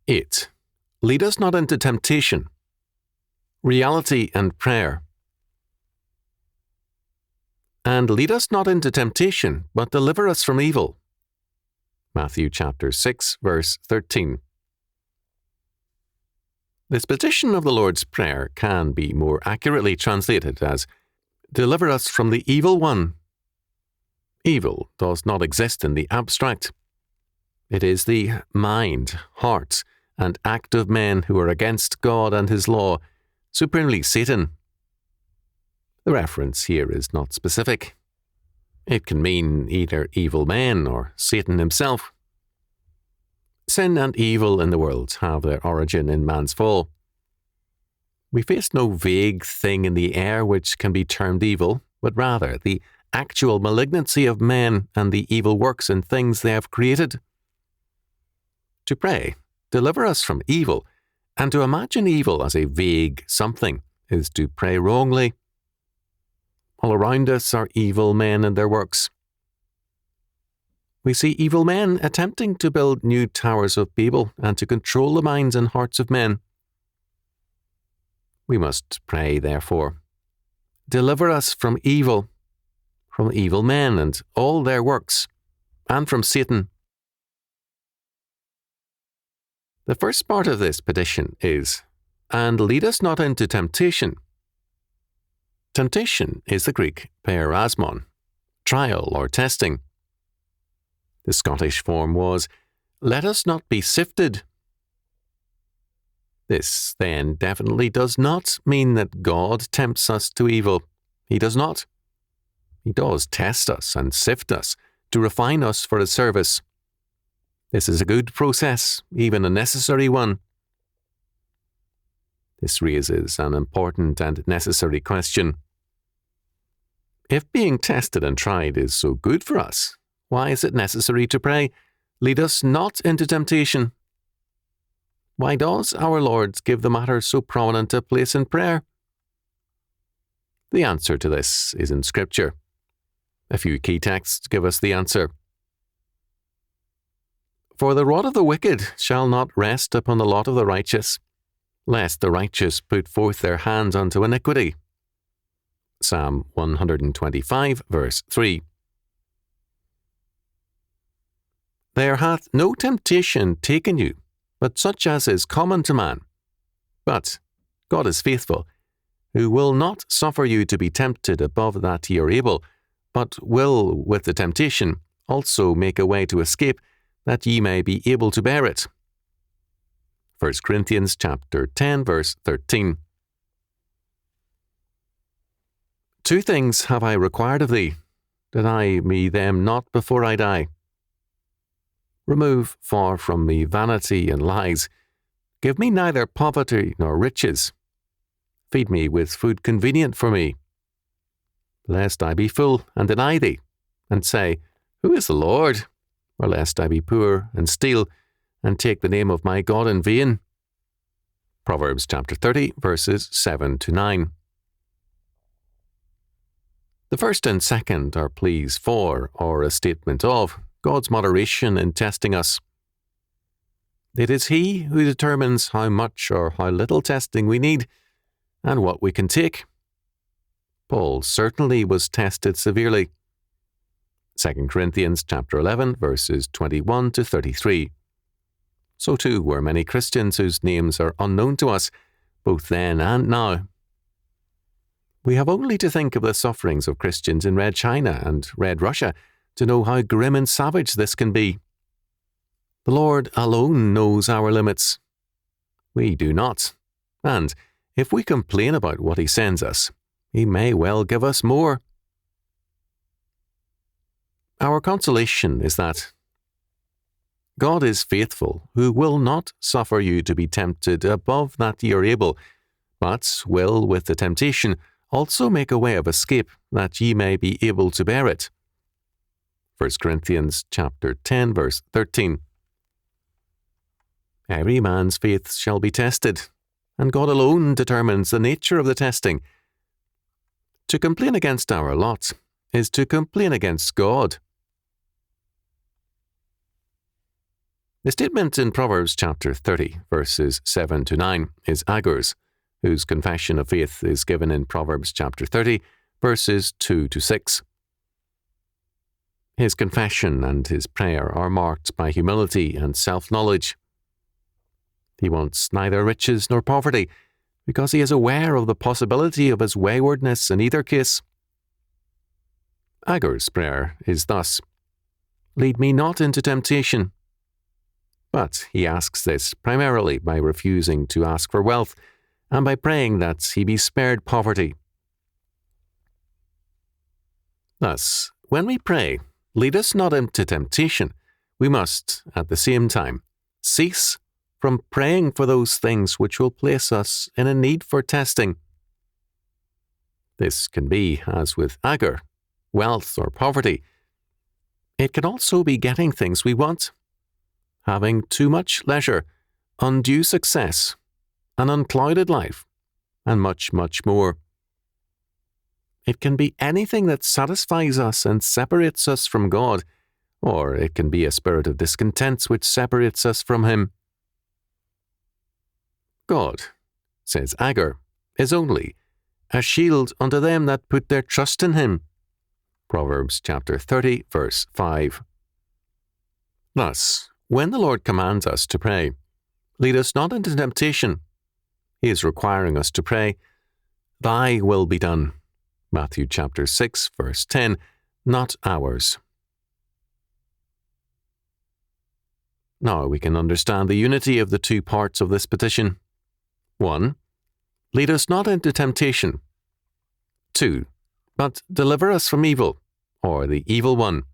8. Lead us not into temptation. Reality and prayer. And lead us not into temptation, but deliver us from evil. Matthew chapter 6, verse 13. This petition of the Lord's Prayer can be more accurately translated as, "Deliver us from the evil one." Evil does not exist in the abstract. It is the mind, heart, and act of men who are against God and His law, supremely Satan. The reference here is not specific. It can mean either evil men or Satan himself. Sin and evil in the world have their origin in man's fall. We face no vague thing in the air which can be termed evil, but rather the actual malignancy of men and the evil works and things they have created. To pray, "Deliver us from evil," and to imagine evil as a vague something is to pray wrongly. All around us are evil men and their works. We see evil men attempting to build new towers of Babel and to control the minds and hearts of men. We must pray, therefore, "Deliver us from evil men and all their works, and from Satan." The first part of this petition is, "And lead us not into temptation." Temptation is the Greek peirasmon, trial or testing. The Scottish form was, "Let us not be sifted." This, then, definitely does not mean that God tempts us to evil. He does not. He does test us and sift us to refine us for His service. This is a good process, even a necessary one. This raises an important and necessary question. If being tested and tried is so good for us, why is it necessary to pray, "Lead us not into temptation"? Why does our Lord give the matter so prominent a place in prayer? The answer to this is in Scripture. A few key texts give us the answer. "For the rod of the wicked shall not rest upon the lot of the righteous, lest the righteous put forth their hands unto iniquity." Psalm 125, verse 3. "There hath no temptation taken you, but such as is common to man. But God is faithful, who will not suffer you to be tempted above that ye are able, but will with the temptation also make a way to escape, that ye may be able to bear it." 1 Corinthians chapter 10, verse 13. "Two things have I required of thee, deny me them not before I die. Remove far from me vanity and lies. Give me neither poverty nor riches. Feed me with food convenient for me. Lest I be full and deny thee, and say, Who is the Lord? Or lest I be poor and steal, and take the name of my God in vain." Proverbs chapter 30, verses 7 to 9. The first and second are pleas for, or a statement of, God's moderation in testing us. It is He who determines how much or how little testing we need, and what we can take. Paul certainly was tested severely. 2 Corinthians chapter 11, verses 21 to 33. So too were many Christians whose names are unknown to us, both then and now. We have only to think of the sufferings of Christians in Red China and Red Russia to know how grim and savage this can be. The Lord alone knows our limits. We do not. And if we complain about what He sends us, He may well give us more. Our consolation is that God is faithful, who will not suffer you to be tempted above that ye are able, but will with the temptation also make a way of escape, that ye may be able to bear it. 1 Corinthians chapter 10, verse 13. Every man's faith shall be tested, and God alone determines the nature of the testing. To complain against our lot is to complain against God. The statement in Proverbs chapter 30, verses 7 to 9 is Agur's, whose confession of faith is given in Proverbs chapter 30, verses 2 to 6. His confession and his prayer are marked by humility and self-knowledge. He wants neither riches nor poverty, because he is aware of the possibility of his waywardness in either case. Agur's prayer is thus, "Lead me not into temptation." But he asks this primarily by refusing to ask for wealth and by praying that he be spared poverty. Thus, when we pray, "Lead us not into temptation," we must, at the same time, cease from praying for those things which will place us in a need for testing. This can be, as with Agur, wealth or poverty. It can also be getting things we want, having too much leisure, undue success, an unclouded life, and much, much more. It can be anything that satisfies us and separates us from God, or it can be a spirit of discontent which separates us from Him. God, says Agur, is only a shield unto them that put their trust in Him. Proverbs chapter 30, verse 5. Thus, when the Lord commands us to pray, "Lead us not into temptation," He is requiring us to pray, "Thy will be done." Matthew chapter 6, verse 10, not ours. Now we can understand the unity of the two parts of this petition. 1. Lead us not into temptation. 2. But deliver us from evil, or the evil one.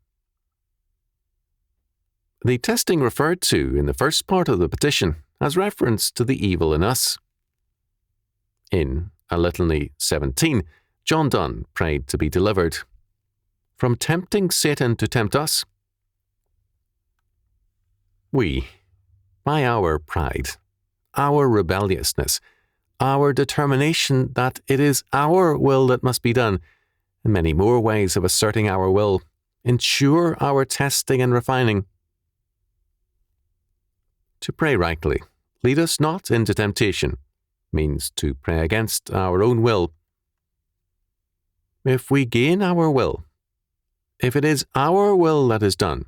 The testing referred to in the first part of the petition has reference to the evil in us. In A Litany 17, John Donne prayed to be delivered from tempting Satan to tempt us. We, by our pride, our rebelliousness, our determination that it is our will that must be done, and many more ways of asserting our will, ensure our testing and refining. To pray rightly, "Lead us not into temptation," means to pray against our own will. If we gain our will, if it is our will that is done,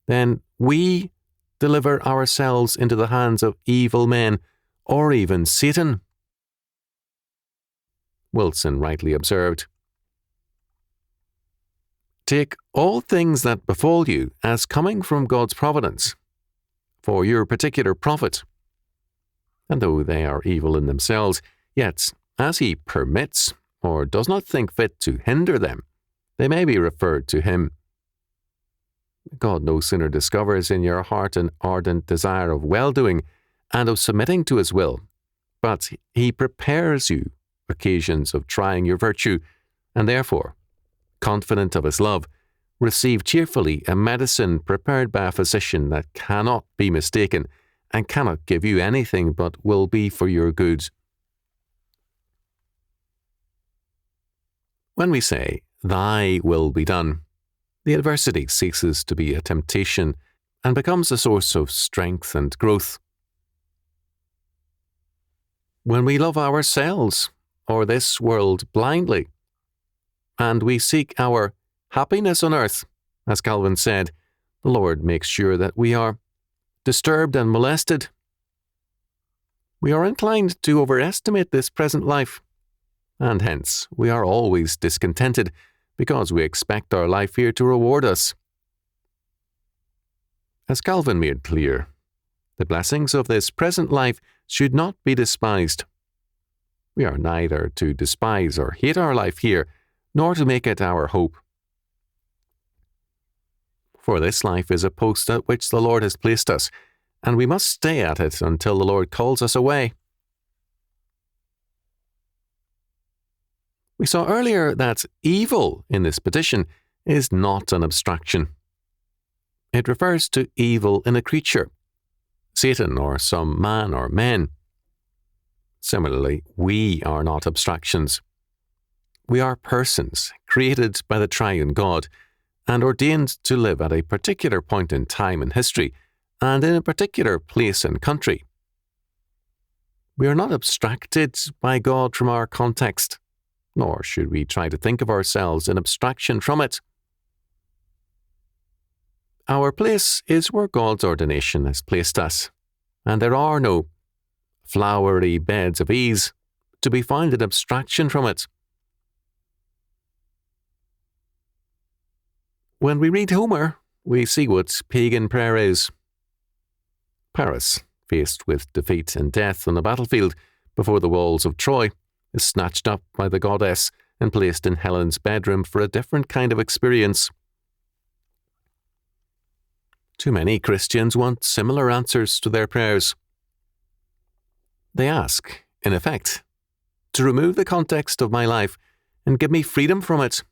then we deliver ourselves into the hands of evil men, or even Satan. Wilson rightly observed, "Take all things that befall you as coming from God's providence, for your particular profit. And though they are evil in themselves, yet, as He permits, or does not think fit to hinder them, they may be referred to Him. God no sooner discovers in your heart an ardent desire of well-doing and of submitting to His will, but He prepares you occasions of trying your virtue, and therefore, confident of His love, receive cheerfully a medicine prepared by a physician that cannot be mistaken and cannot give you anything but will be for your good." When we say, "Thy will be done," the adversity ceases to be a temptation and becomes a source of strength and growth. When we love ourselves or this world blindly, and we seek our happiness on earth, as Calvin said, the Lord makes sure that we are disturbed and molested. We are inclined to overestimate this present life, and hence we are always discontented because we expect our life here to reward us. As Calvin made clear, the blessings of this present life should not be despised. We are neither to despise or hate our life here, nor to make it our hope. For this life is a post at which the Lord has placed us, and we must stay at it until the Lord calls us away. We saw earlier that evil in this petition is not an abstraction. It refers to evil in a creature, Satan or some man or men. Similarly, we are not abstractions. We are persons created by the triune God and ordained to live at a particular point in time and history and in a particular place and country. We are not abstracted by God from our context, nor should we try to think of ourselves in abstraction from it. Our place is where God's ordination has placed us, and there are no flowery beds of ease to be found in abstraction from it. When we read Homer, we see what pagan prayer is. Paris, faced with defeat and death on the battlefield before the walls of Troy, is snatched up by the goddess and placed in Helen's bedroom for a different kind of experience. Too many Christians want similar answers to their prayers. They ask, in effect, to remove the context of my life and give me freedom from it.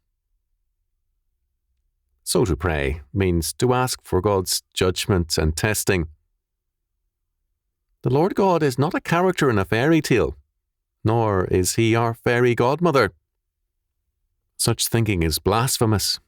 So to pray means to ask for God's judgment and testing. The Lord God is not a character in a fairy tale, nor is he our fairy godmother. Such thinking is blasphemous.